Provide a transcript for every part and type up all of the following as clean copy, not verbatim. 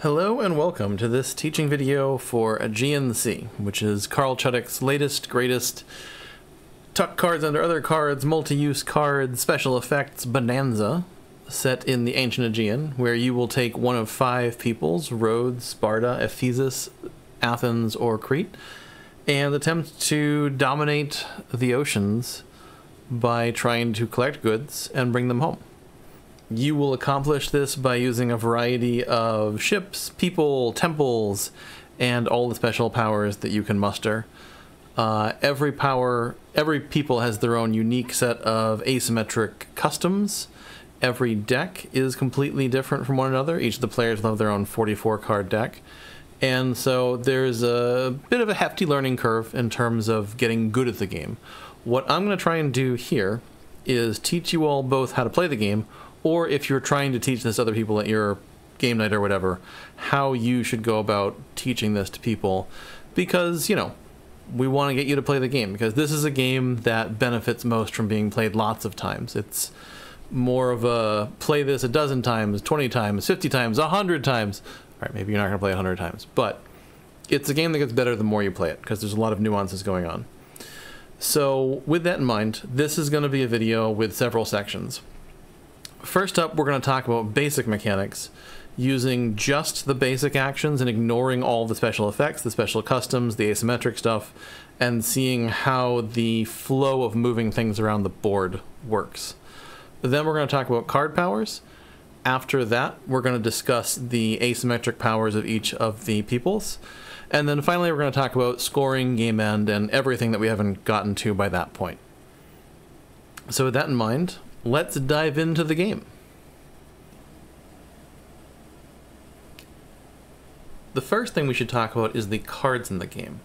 Hello and welcome to this teaching video for Aegean Sea, which is Carl Chudik's latest, greatest tuck cards under other cards, multi-use cards, special effects bonanza set in the ancient Aegean, where you will take one of 5 peoples, Rhodes, Sparta, Ephesus, Athens, or Crete, and attempt to dominate the oceans by trying to collect goods and bring them home. You will accomplish this by using a variety of ships, people, temples, and all the special powers that you can muster. Every people has their own unique set of asymmetric customs. Every deck is completely different from one another. Each of the players will have their own 44-card deck. And so there's a bit of a hefty learning curve in terms of getting good at the game. What I'm going to try and do here is teach you all both how to play the game, or if you're trying to teach this to other people at your game night or whatever, how you should go about teaching this to people. Because, you know, we want to get you to play the game, because this is a game that benefits most from being played lots of times. It's more of a play this a dozen times, 20 times, 50 times, 100 times. All right, maybe you're not going to play 100 times, but it's a game that gets better the more you play it, because there's a lot of nuances going on. So with that in mind, this is going to be a video with several sections. First up, we're going to talk about basic mechanics, using just the basic actions and ignoring all the special effects, the special customs, the asymmetric stuff, and seeing how the flow of moving things around the board works. Then we're going to talk about card powers. After that, we're going to discuss the asymmetric powers of each of the peoples. And then finally, we're going to talk about scoring, game end, and everything that we haven't gotten to by that point. So with that in mind, let's dive into the game. The first thing we should talk about is the cards in the game.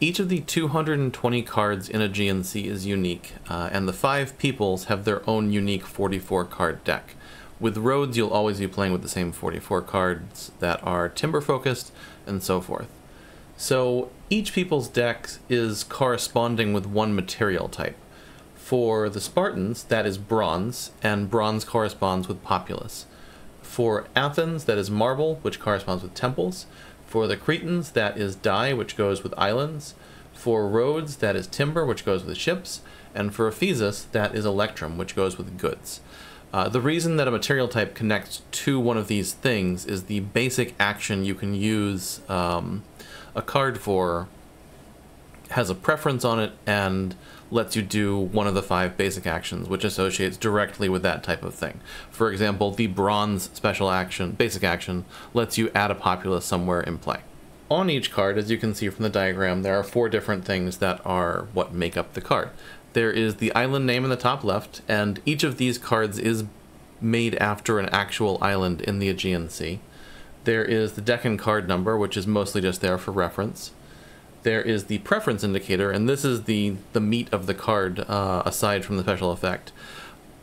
Each of the 220 cards in Aegean Sea is unique, and the 5 peoples have their own unique 44-card deck. With Rhodes, you'll always be playing with the same 44 cards that are timber-focused, and so forth. So each people's deck is corresponding with one material type. For the Spartans, that is bronze, and bronze corresponds with populace. For Athens, that is marble, which corresponds with temples. For the Cretans, that is dye, which goes with islands. For Rhodes, that is timber, which goes with ships. And for Ephesus, that is electrum, which goes with goods. The reason that a material type connects to one of these things is the basic action you can use a card for has a preference on it and lets you do one of the 5 basic actions, which associates directly with that type of thing. For example, the bronze special action, basic action, lets you add a populace somewhere in play. On each card, as you can see from the diagram, there are 4 different things that are what make up the card. There is the island name in the top left, and each of these cards is made after an actual island in the Aegean Sea. There is the deck and card number, which is mostly just there for reference. There is the preference indicator, and this is the meat of the card, aside from the special effect.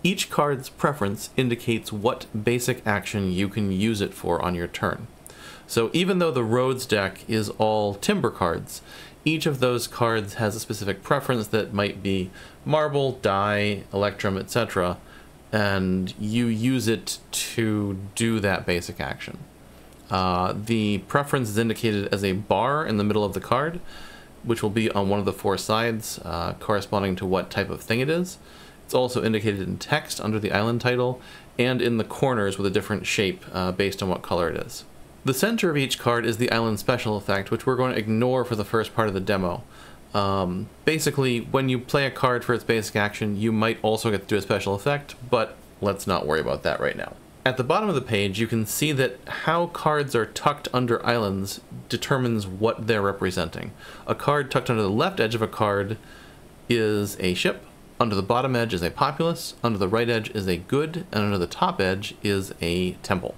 Each card's preference indicates what basic action you can use it for on your turn. So even though the Rhodes deck is all timber cards, each of those cards has a specific preference that might be marble, dye, electrum, etc., and you use it to do that basic action. The preference is indicated as a bar in the middle of the card, which will be on one of the 4 sides, corresponding to what type of thing it is. It's also indicated in text under the island title, and in the corners with a different shape based on what color it is. The center of each card is the island special effect, which we're going to ignore for the first part of the demo. Basically, when you play a card for its basic action, you might also get to do a special effect, but let's not worry about that right now. At the bottom of the page, you can see that how cards are tucked under islands determines what they're representing. A card tucked under the left edge of a card is a ship, under the bottom edge is a populace, under the right edge is a good, and under the top edge is a temple.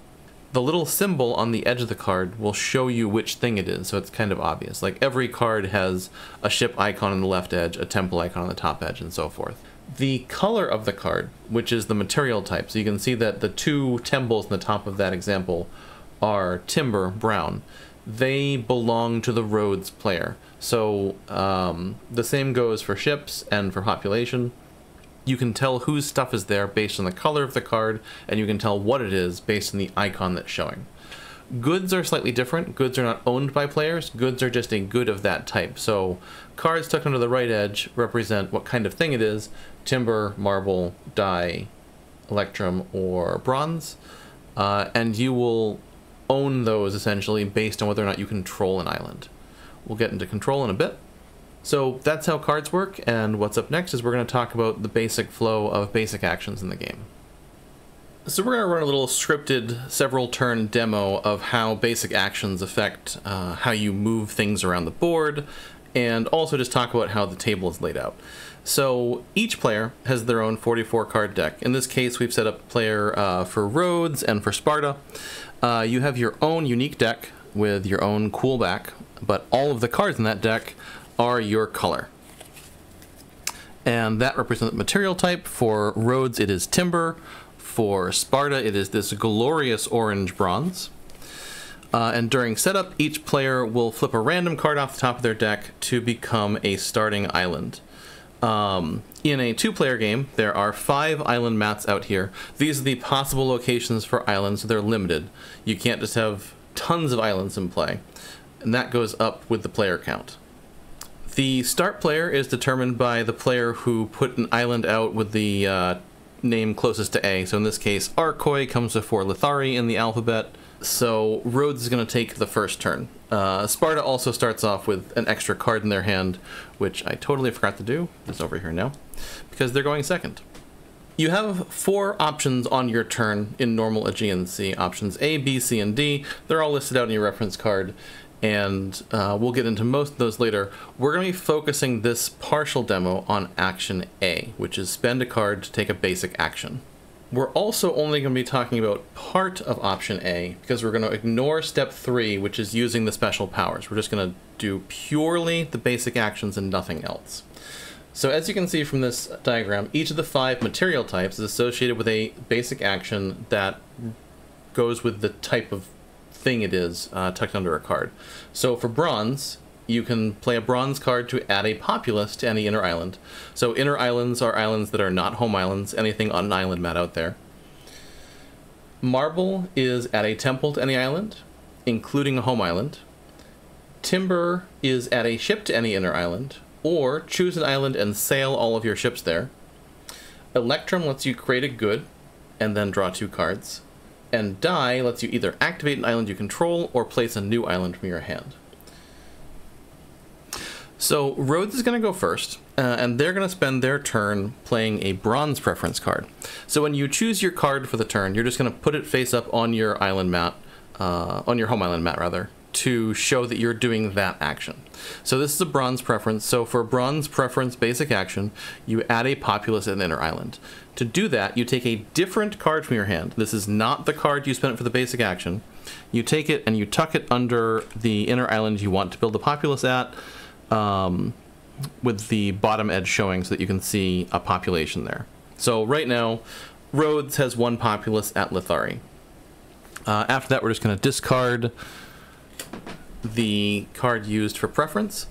The little symbol on the edge of the card will show you which thing it is, so it's kind of obvious. Like every card has a ship icon on the left edge, a temple icon on the top edge, and so forth. The color of the card, which is the material type, so you can see that the 2 temples in the top of that example are timber, brown. They belong to the Rhodes player. So the same goes for ships and for population. You can tell whose stuff is there based on the color of the card, and you can tell what it is based on the icon that's showing. Goods are slightly different. Goods are not owned by players. Goods are just a good of that type. So cards tucked under the right edge represent what kind of thing it is: timber, marble, dye, electrum, or bronze. And you will own those essentially based on whether or not you control an island. We'll get into control in a bit. So that's how cards work, and what's up next is we're going to talk about the basic flow of basic actions in the game. So we're going to run a little scripted several turn demo of how basic actions affect how you move things around the board, and also just talk about how the table is laid out. So each player has their own 44 card deck. In this case, we've set up a player for Rhodes and for Sparta. You have your own unique deck with your own cool back, but all of the cards in that deck are your color. And that represents the material type. For Rhodes, it is timber. For Sparta, it is this glorious orange bronze. And during setup, each player will flip a random card off the top of their deck to become a starting island. In a two-player game, there are 5 island mats out here. These are the possible locations for islands, so they're limited. You can't just have tons of islands in play. And that goes up with the player count. The start player is determined by the player who put an island out with the name closest to A. So in this case, Arkoi comes before Lithari in the alphabet. So Rhodes is going to take the first turn. Sparta also starts off with an extra card in their hand, which I totally forgot to do. It's over here now, because they're going second. You have 4 options on your turn in normal Aegean Sea. Options A, B, C, and D. They're all listed out in your reference card, and we'll get into most of those later. We're going to be focusing this partial demo on action A, which is spend a card to take a basic action. We're also only going to be talking about part of option A, because we're going to ignore step 3, which is using the special powers. We're just going to do purely the basic actions and nothing else. So as you can see from this diagram, each of the 5 material types is associated with a basic action that goes with the type of thing it is tucked under a card. So for bronze, you can play a bronze card to add a populace to any inner island. So inner islands are islands that are not home islands, anything on an island mat out there. Marble is add a temple to any island, including a home island. Timber is add a ship to any inner island, or choose an island and sail all of your ships there. Electrum lets you create a good and then draw 2 cards. And dye lets you either activate an island you control or place a new island from your hand. So Rhodes is going to go first, and they're going to spend their turn playing a bronze preference card. So when you choose your card for the turn, you're just going to put it face up on your island mat, on your home island mat rather, to show that you're doing that action. So this is a bronze preference. So for bronze preference basic action, you add a populace at an inner island. To do that, you take a different card from your hand. This is not the card you spent for the basic action. You take it and you tuck it under the inner island you want to build a populace at, with the bottom edge showing so that you can see a population there. So right now, Rhodes has 1 populace at Lithari. After that, we're just going to discard the card used for preference,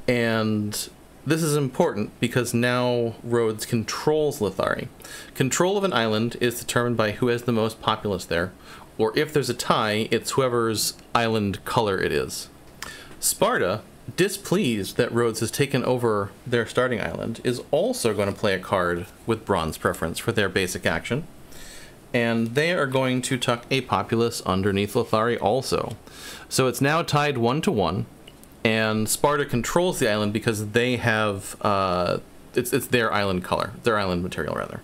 and this is important because now Rhodes controls Lithari. Control of an island is determined by who has the most populace there, or if there's a tie, it's whoever's island color it is. Sparta, displeased that Rhodes has taken over their starting island, is also going to play a card with bronze preference for their basic action, and they are going to tuck a populace underneath Lithari also. So it's now tied 1-1, and Sparta controls the island because they have, it's their island color, their island material rather.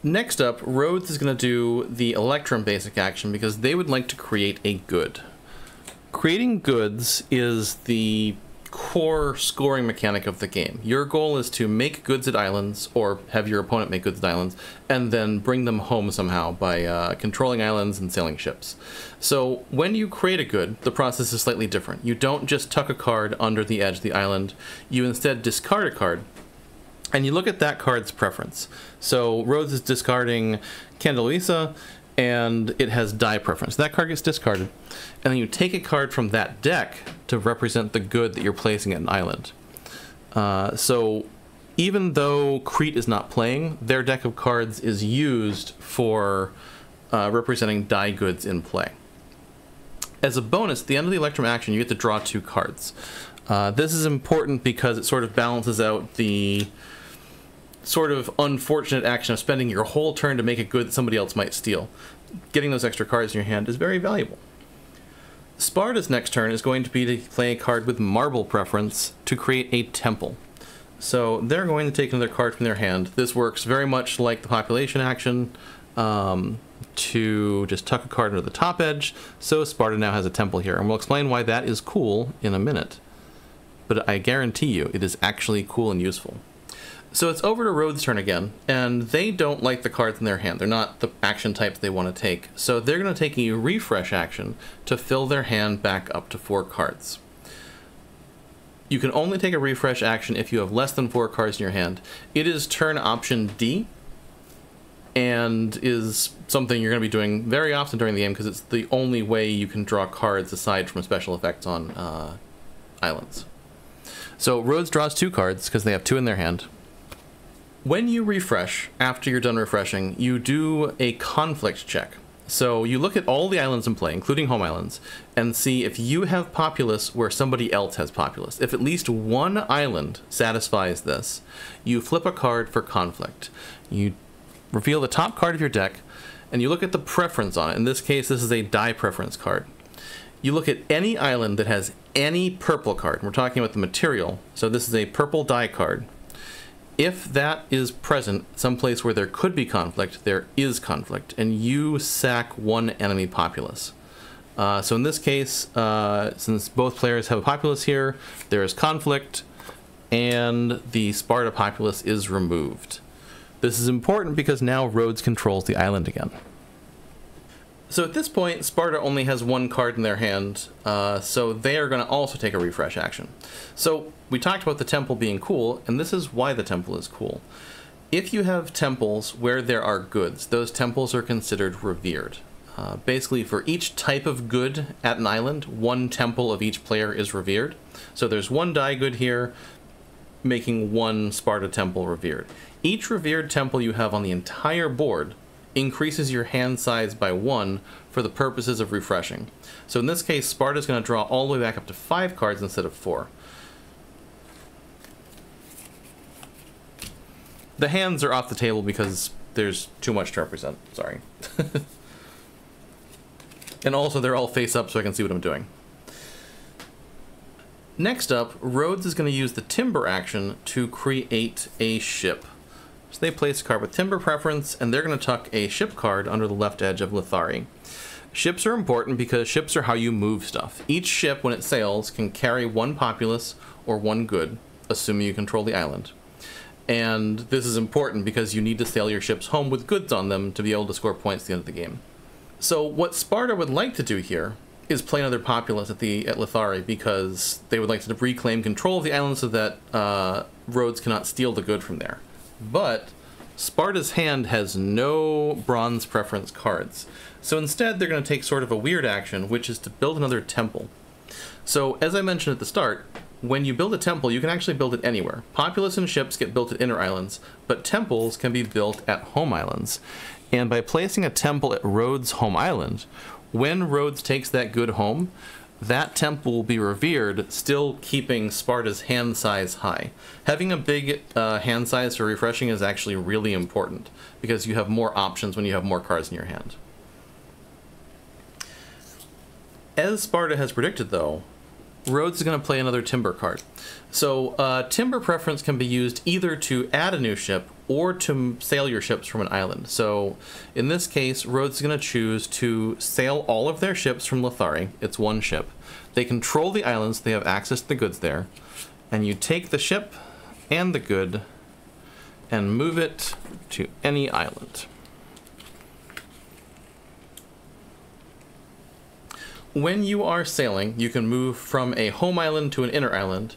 Next up, Rhodes is going to do the Electrum basic action because they would like to create a good. Creating goods is the core scoring mechanic of the game. Your goal is to make goods at islands, or have your opponent make goods at islands, and then bring them home somehow by controlling islands and sailing ships. So when you create a good, the process is slightly different. You don't just tuck a card under the edge of the island, you instead discard a card, and you look at that card's preference. So Rhodes is discarding Candeluisa, and it has die preference. That card gets discarded, and then you take a card from that deck to represent the good that you're placing at an island. So even though Crete is not playing, their deck of cards is used for representing die goods in play. As a bonus, at the end of the Electrum action, you get to draw 2 cards. This is important because it sort of balances out the sort of unfortunate action of spending your whole turn to make a good that somebody else might steal. Getting those extra cards in your hand is very valuable. Sparta's next turn is going to be to play a card with marble preference to create a temple. So they're going to take another card from their hand. This works very much like the population action, to just tuck a card into the top edge. So Sparta now has a temple here, and we'll explain why that is cool in a minute. But I guarantee you it is actually cool and useful. So it's over to Rhodes' turn again, and they don't like the cards in their hand. They're not the action types they want to take. So they're going to take a refresh action to fill their hand back up to 4 cards. You can only take a refresh action if you have less than 4 cards in your hand. It is turn option D, and is something you're going to be doing very often during the game because it's the only way you can draw cards aside from special effects on islands. So Rhodes draws 2 cards because they have 2 in their hand. When you refresh, after you're done refreshing, you do a conflict check. So you look at all the islands in play, including home islands, and see if you have populace where somebody else has populace. If at least one island satisfies this, you flip a card for conflict. You reveal the top card of your deck, and you look at the preference on it. In this case, this is a die preference card. You look at any island that has any purple card, and we're talking about the material, so this is a purple die card. If that is present someplace where there could be conflict, there is conflict, and you sack 1 enemy populace. So in this case, since both players have a populace here, there is conflict, and the Sparta populace is removed. This is important because now Rhodes controls the island again. So at this point, Sparta only has 1 card in their hand, so they are going to also take a refresh action. So we talked about the temple being cool, and this is why the temple is cool. If you have temples where there are goods, those temples are considered revered. Basically, for each type of good at an island, 1 temple of each player is revered. So there's 1 die good here, making 1 Sparta temple revered. Each revered temple you have on the entire board increases your hand size by 1 for the purposes of refreshing. So in this case, Sparta's going to draw all the way back up to 5 cards instead of 4. The hands are off the table because there's too much to represent. Sorry. And also they're all face up so I can see what I'm doing. Next up, Rhodes is going to use the timber action to create a ship. So they place a card with timber preference, and they're going to tuck a ship card under the left edge of Lithari. Ships are important because ships are how you move stuff. Each ship, when it sails, can carry 1 populace or 1 good, assuming you control the island. And this is important because you need to sail your ships home with goods on them to be able to score points at the end of the game. So what Sparta would like to do here is play another populace at Lithari because they would like to reclaim control of the island so that Rhodes cannot steal the good from there. But Sparta's hand has no bronze preference cards. So instead they're going to take sort of a weird action, which is to build another temple. So as I mentioned at the start, when you build a temple, you can actually build it anywhere. Populace and ships get built at inner islands, but temples can be built at home islands. And by placing a temple at Rhodes' home island, when Rhodes takes that good home, that temple will be revered, still keeping Sparta's hand size high. Having a big hand size for refreshing is actually really important, because you have more options when you have more cards in your hand. As Sparta has predicted, though, Rhodes is going to play another timber card. So timber preference can be used either to add a new ship or to sail your ships from an island. So in this case, Rhodes is going to choose to sail all of their ships from Lithari. It's 1 ship. They control the islands, they have access to the goods there. And you take the ship and the good and move it to any island. When you are sailing, you can move from a home island to an inner island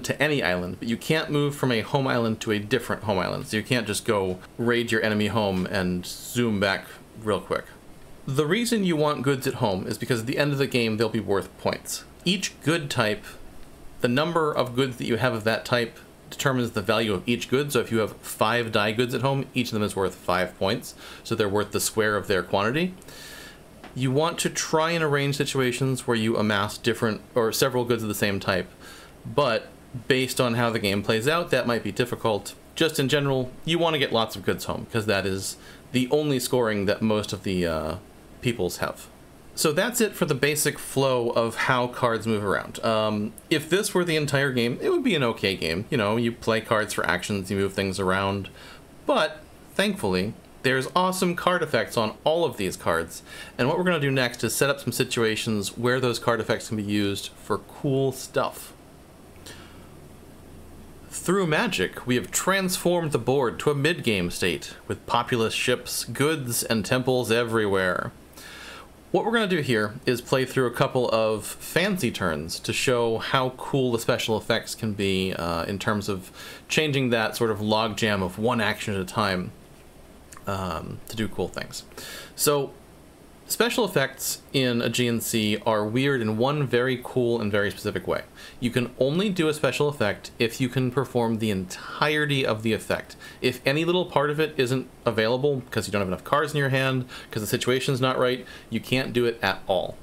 to any island, but you can't move from a home island to a different home island. So you can't just go raid your enemy home and zoom back real quick. The reason you want goods at home is because at the end of the game, they'll be worth points. Each good type, the number of goods that you have of that type determines the value of each good. So if you have 5 die goods at home, each of them is worth 5 points. So they're worth the square of their quantity. You want to try and arrange situations where you amass different or several goods of the same type, but based on how the game plays out, that might be difficult. Just in general, you want to get lots of goods home, because that is the only scoring that most of the peoples have. So that's it for the basic flow of how cards move around. If this were the entire game, it would be an okay game. You know, you play cards for actions, you move things around, but thankfully, there's awesome card effects on all of these cards, and what we're going to do next is set up some situations where those card effects can be used for cool stuff. Through magic, we have transformed the board to a mid-game state, with populous ships, goods, and temples everywhere. What we're going to do here is play through a couple of fancy turns to show how cool the special effects can be in terms of changing that sort of logjam of one action at a time to do cool things. So, special effects in Aegean Sea are weird in one very cool and very specific way. You can only do a special effect if you can perform the entirety of the effect. If any little part of it isn't available because you don't have enough cards in your hand, because the situation's not right, you can't do it at all.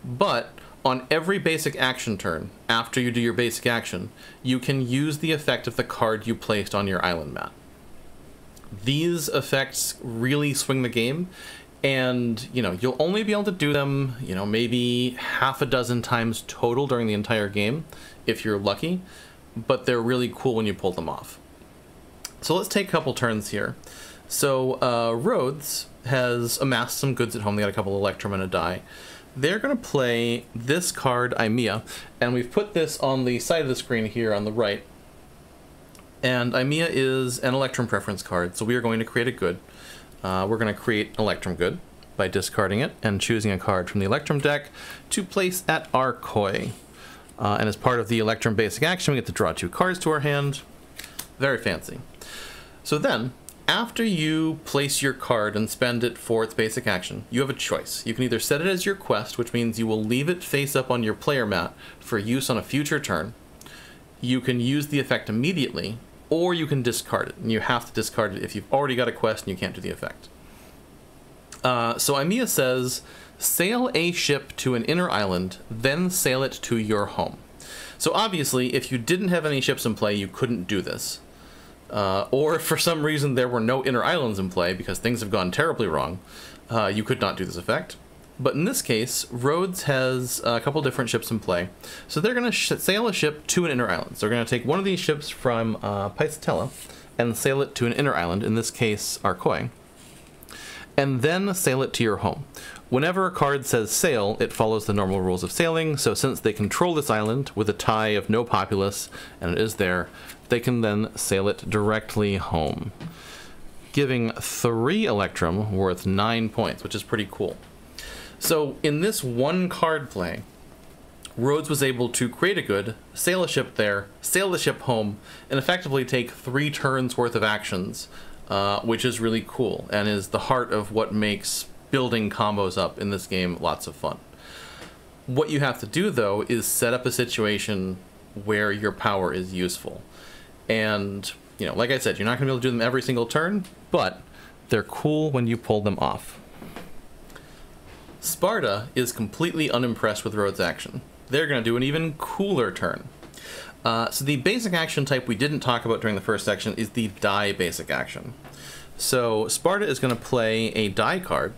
But on every basic action turn, after you do your basic action, you can use the effect of the card you placed on your island mat. These effects really swing the game, and, you know, you'll only be able to do them, you know, maybe half a dozen times total during the entire game, if you're lucky, but they're really cool when you pull them off. So let's take a couple turns here. So, Rhodes has amassed some goods at home. They got a couple Electrum and a die. They're going to play this card, Aimea, and we've put this on the side of the screen here on the right. And Aimea is an Electrum preference card, so we are going to create a good. We're going to create an Electrum good by discarding it and choosing a card from the Electrum deck to place at our koi. And as part of the Electrum basic action, we get to draw 2 cards to our hand. Very fancy. So then, after you place your card and spend it for its basic action, you have a choice. You can either set it as your quest, which means you will leave it face up on your player mat for use on a future turn. You can use the effect immediately, or you can discard it, and you have to discard it if you've already got a quest and you can't do the effect. So Aimea says, sail a ship to an inner island, then sail it to your home. So obviously, if you didn't have any ships in play, you couldn't do this. Or if for some reason there were no inner islands in play, because things have gone terribly wrong, you could not do this effect. But in this case, Rhodes has a couple different ships in play. So they're going to sail a ship to an inner island. So they're going to take one of these ships from Paisatella and sail it to an inner island, in this case, Arcoi, and then sail it to your home. Whenever a card says sail, it follows the normal rules of sailing, so since they control this island with a tie of no populace, and it is there, they can then sail it directly home, giving 3 Electrum worth 9 points, which is pretty cool. So in this one card play, Rhodes was able to create a good, sail a ship there, sail the ship home, and effectively take 3 turns worth of actions, which is really cool and is the heart of what makes building combos up in this game lots of fun. What you have to do, though, is set up a situation where your power is useful. And, you know, like I said, you're not going to be able to do them every single turn, but they're cool when you pull them off. Sparta is completely unimpressed with Rhodes' action. They're going to do an even cooler turn. So the basic action type we didn't talk about during the first section is the die basic action. So Sparta is going to play a die card,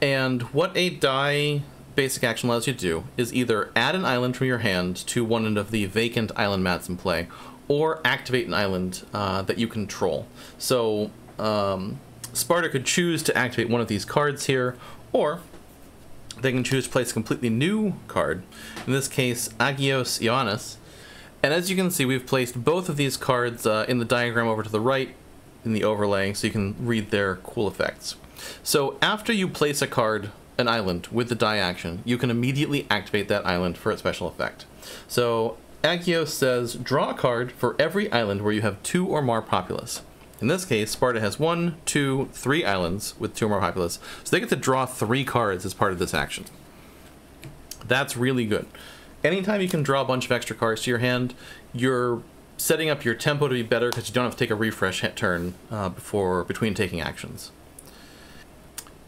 and what a die basic action allows you to do is either add an island from your hand to one of the vacant island mats in play, or activate an island that you control. So Sparta could choose to activate one of these cards here, or they can choose to place a completely new card, in this case, Aegean Sea. And as you can see, we've placed both of these cards in the diagram over to the right in the overlay, so you can read their cool effects. So after you place a card, an island, with the die action, you can immediately activate that island for its special effect. So Aegean says, draw a card for every island where you have 2 or more populace. In this case, Sparta has 1, 2, 3 islands with 2 or more populace, so they get to draw 3 cards as part of this action. That's really good. Anytime you can draw a bunch of extra cards to your hand, you're setting up your tempo to be better because you don't have to take a refresh turn between taking actions.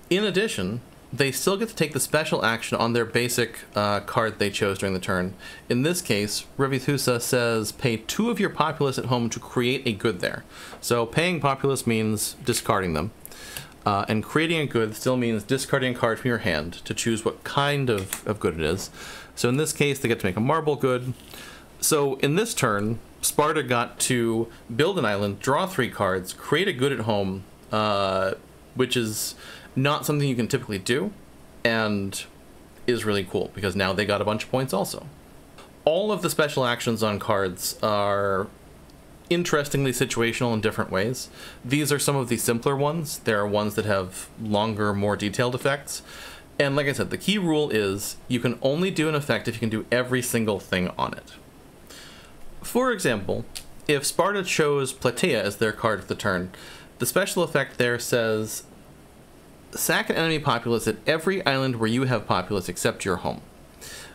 In addition, they still get to take the special action on their basic card they chose during the turn. In this case, Revithusa says pay 2 of your populace at home to create a good there. So paying populace means discarding them. And creating a good still means discarding a card from your hand to choose what kind of good it is. So in this case, they get to make a marble good. So in this turn, Sparta got to build an island, draw 3 cards, create a good at home, which is not something you can typically do, and is really cool, because now they got a bunch of points also. All of the special actions on cards are interestingly situational in different ways. These are some of the simpler ones. There are ones that have longer, more detailed effects. And like I said, the key rule is you can only do an effect if you can do every single thing on it. For example, if Sparta chose Plataea as their card for the turn, the special effect there says sack an enemy populace at every island where you have populace except your home.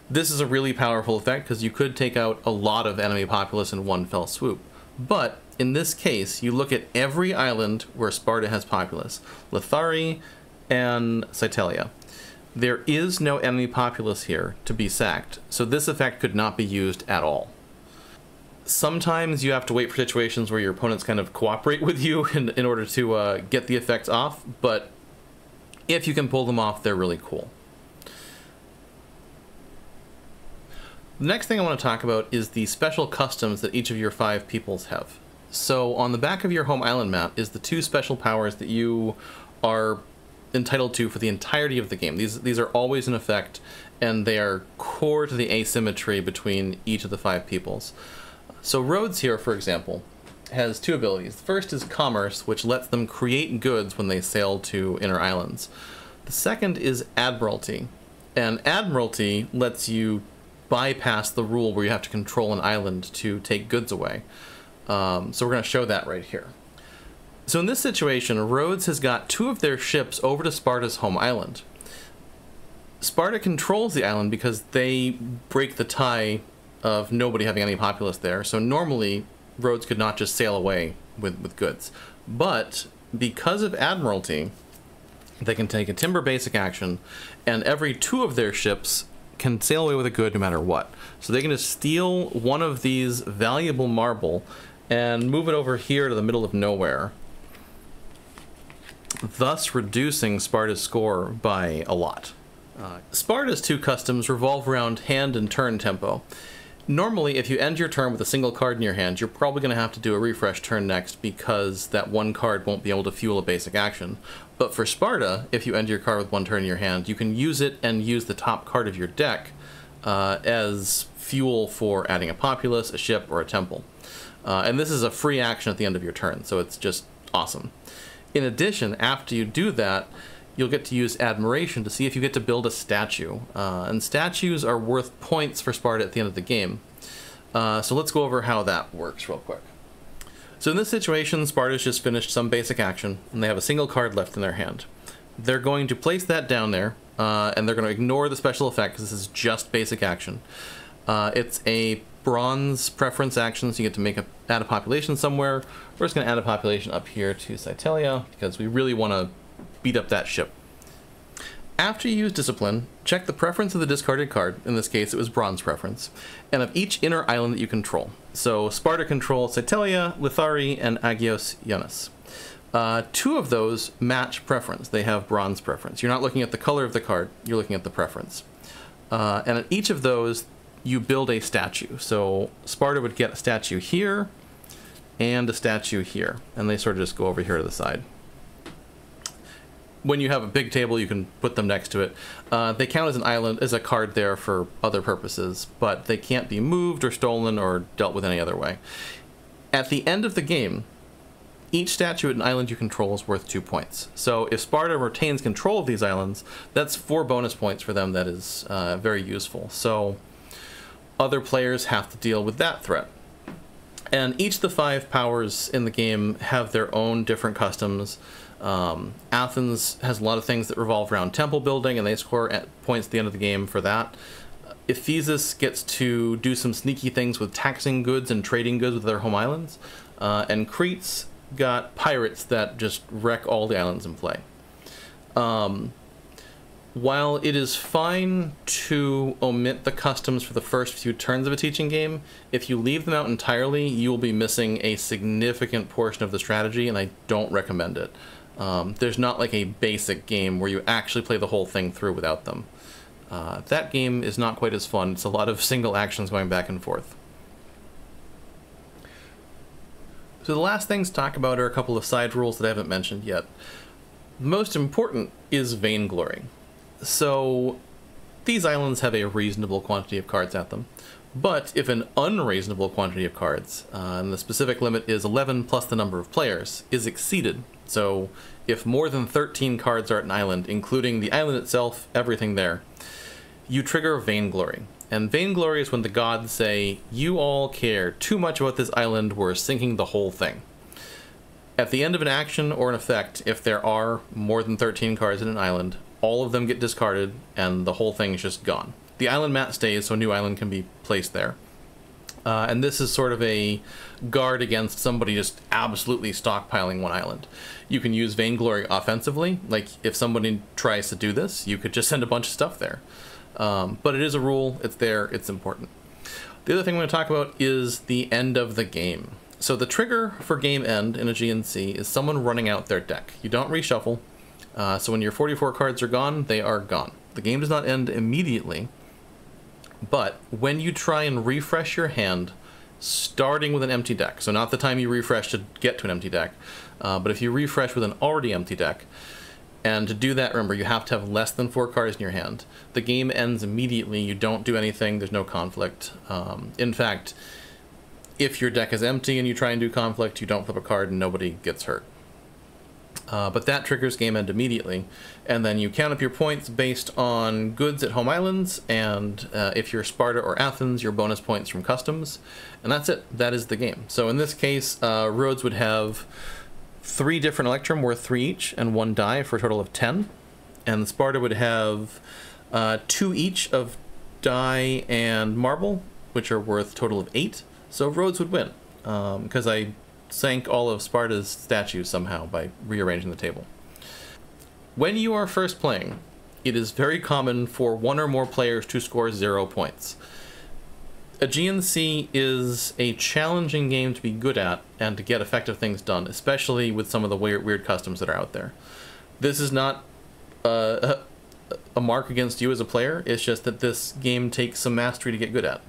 This is a really powerful effect because you could take out a lot of enemy populace in one fell swoop. But in this case, you look at every island where Sparta has populace, Lithari and Cytalia. There is no enemy populace here to be sacked, so this effect could not be used at all. Sometimes you have to wait for situations where your opponents kind of cooperate with you in order to get the effects off, but if you can pull them off, they're really cool. The next thing I want to talk about is the special customs that each of your 5 peoples have. So on the back of your home island map is the 2 special powers that you are entitled to for the entirety of the game. These are always in effect, and they are core to the asymmetry between each of the 5 peoples. So Rhodes here, for example, has 2 abilities. The first is Commerce, which lets them create goods when they sail to inner islands. The second is Admiralty, and Admiralty lets you bypass the rule where you have to control an island to take goods away. So we're going to show that right here. So in this situation, Rhodes has got 2 of their ships over to Sparta's home island. Sparta controls the island because they break the tie of nobody having any populace there, so normally Rhodes could not just sail away with goods. But because of Admiralty, they can take a timber basic action, and every 2 of their ships can sail away with a good no matter what. So they can just steal one of these valuable marble and move it over here to the middle of nowhere, thus reducing Sparta's score by a lot. Sparta's 2 customs revolve around hand and turn tempo. Normally, if you end your turn with a single card in your hand, you're probably going to have to do a refresh turn next because that one card won't be able to fuel a basic action. But for Sparta, if you end your card with 1 turn in your hand, you can use it and use the top card of your deck as fuel for adding a populace, a ship, or a temple. And this is a free action at the end of your turn, so it's just awesome. In addition, after you do that, you'll get to use Admiration to see if you get to build a statue. And statues are worth points for Sparta at the end of the game. So let's go over how that works real quick. So in this situation, Sparta's just finished some basic action, and they have a single card left in their hand. They're going to place that down there, and they're going to ignore the special effect because this is just basic action. It's a bronze preference action, so you get to add a population somewhere. We're just going to add a population up here to Cytalia because we really want to beat up that ship. After you use Discipline, check the preference of the discarded card, in this case it was bronze preference, and of each inner island that you control. So Sparta controls Cytalia, Lithari, and Aegean Sea. 2 of those match preference. They have bronze preference. You're not looking at the color of the card, you're looking at the preference. And at each of those, you build a statue. So Sparta would get a statue here, and a statue here, and they sort of just go over here to the side. When you have a big table, you can put them next to it. They count as an island, as a card there for other purposes, but they can't be moved or stolen or dealt with any other way. At the end of the game, each statue at an island you control is worth 2 points. So if Sparta retains control of these islands, that's 4 bonus points for them. That is very useful. So other players have to deal with that threat. And each of the 5 powers in the game have their own different customs. Athens has a lot of things that revolve around temple building, and they score points at the end of the game for that. Ephesus gets to do some sneaky things with taxing goods and trading goods with their home islands. And Crete's got pirates that just wreck all the islands in play. While it is fine to omit the customs for the first few turns of a teaching game, if you leave them out entirely, you will be missing a significant portion of the strategy, and I don't recommend it. There's not like a basic game where you actually play the whole thing through without them. That game is not quite as fun. It's a lot of single actions going back and forth. So the last things to talk about are a couple of side rules that I haven't mentioned yet. The most important is Vainglory. So these islands have a reasonable quantity of cards at them, but if an unreasonable quantity of cards, and the specific limit is 11 plus the number of players, is exceeded, so if more than 13 cards are at an island, including the island itself, everything there, you trigger Vainglory. And Vainglory is when the gods say, you all care too much about this island, we're sinking the whole thing. At the end of an action or an effect, if there are more than 13 cards in an island, all of them get discarded and the whole thing is just gone. The island mat stays, so a new island can be placed there. And this is sort of a guard against somebody just absolutely stockpiling one island. You can use Vainglory offensively, like if somebody tries to do this, you could just send a bunch of stuff there. But it is a rule, it's there, it's important. The other thing I'm going to talk about is the end of the game. So the trigger for game end in Aegean Sea is someone running out their deck. You don't reshuffle, so when your 44 cards are gone, they are gone. The game does not end immediately, but when you try and refresh your hand, starting with an empty deck, so not the time you refresh to get to an empty deck, but if you refresh with an already empty deck, and to do that, remember, you have to have less than 4 cards in your hand. The game ends immediately, you don't do anything, there's no conflict. In fact, if your deck is empty and you try and do conflict, you don't flip a card and nobody gets hurt. But that triggers game end immediately, and then you count up your points based on goods at home islands, and if you're Sparta or Athens, your bonus points from customs, and that's it. That is the game. So in this case, Rhodes would have 3 different Electrum worth 3 each, and 1 die for a total of 10, and Sparta would have 2 each of die and marble, which are worth a total of 8, so Rhodes would win, because I sank all of Sparta's statues somehow by rearranging the table. When you are first playing, it is very common for 1 or more players to score 0 points. Aegean Sea is a challenging game to be good at and to get effective things done, especially with some of the weird customs that are out there. This is not a mark against you as a player, it's just that this game takes some mastery to get good at.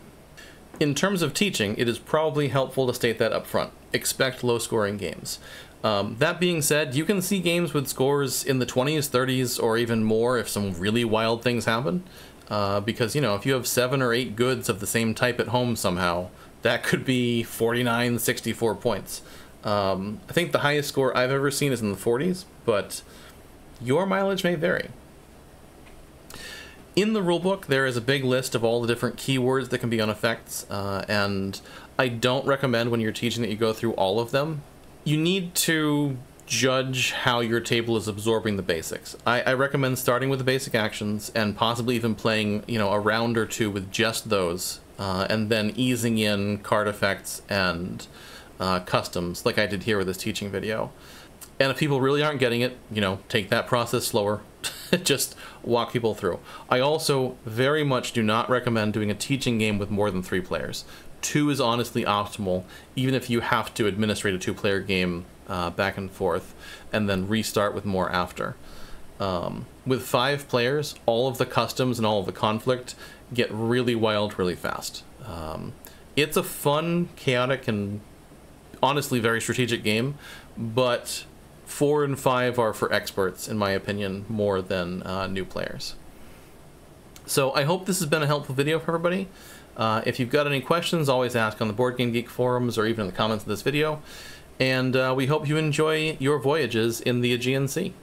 In terms of teaching, it is probably helpful to state that up front. Expect low-scoring games. That being said, you can see games with scores in the 20s, 30s, or even more if some really wild things happen. Because, you know, if you have 7 or 8 goods of the same type at home somehow, that could be 49, 64 points. I think the highest score I've ever seen is in the 40s, but your mileage may vary. In the rulebook, there is a big list of all the different keywords that can be on effects, and I don't recommend when you're teaching that you go through all of them. You need to judge how your table is absorbing the basics. I recommend starting with the basic actions and possibly even playing, you know, a round or 2 with just those, and then easing in card effects and customs, like I did here with this teaching video. And if people really aren't getting it, you know, take that process slower. Just walk people through. I also very much do not recommend doing a teaching game with more than 3 players. 2 is honestly optimal, even if you have to administrate a 2-player game back and forth, and then restart with more after. With 5 players, all of the customs and all of the conflict get really wild really fast. It's a fun, chaotic, and honestly very strategic game, but 4 and 5 are for experts, in my opinion, more than new players. So I hope this has been a helpful video for everybody. If you've got any questions, always ask on the Board Game Geek forums or even in the comments of this video. And we hope you enjoy your voyages in the Aegean Sea.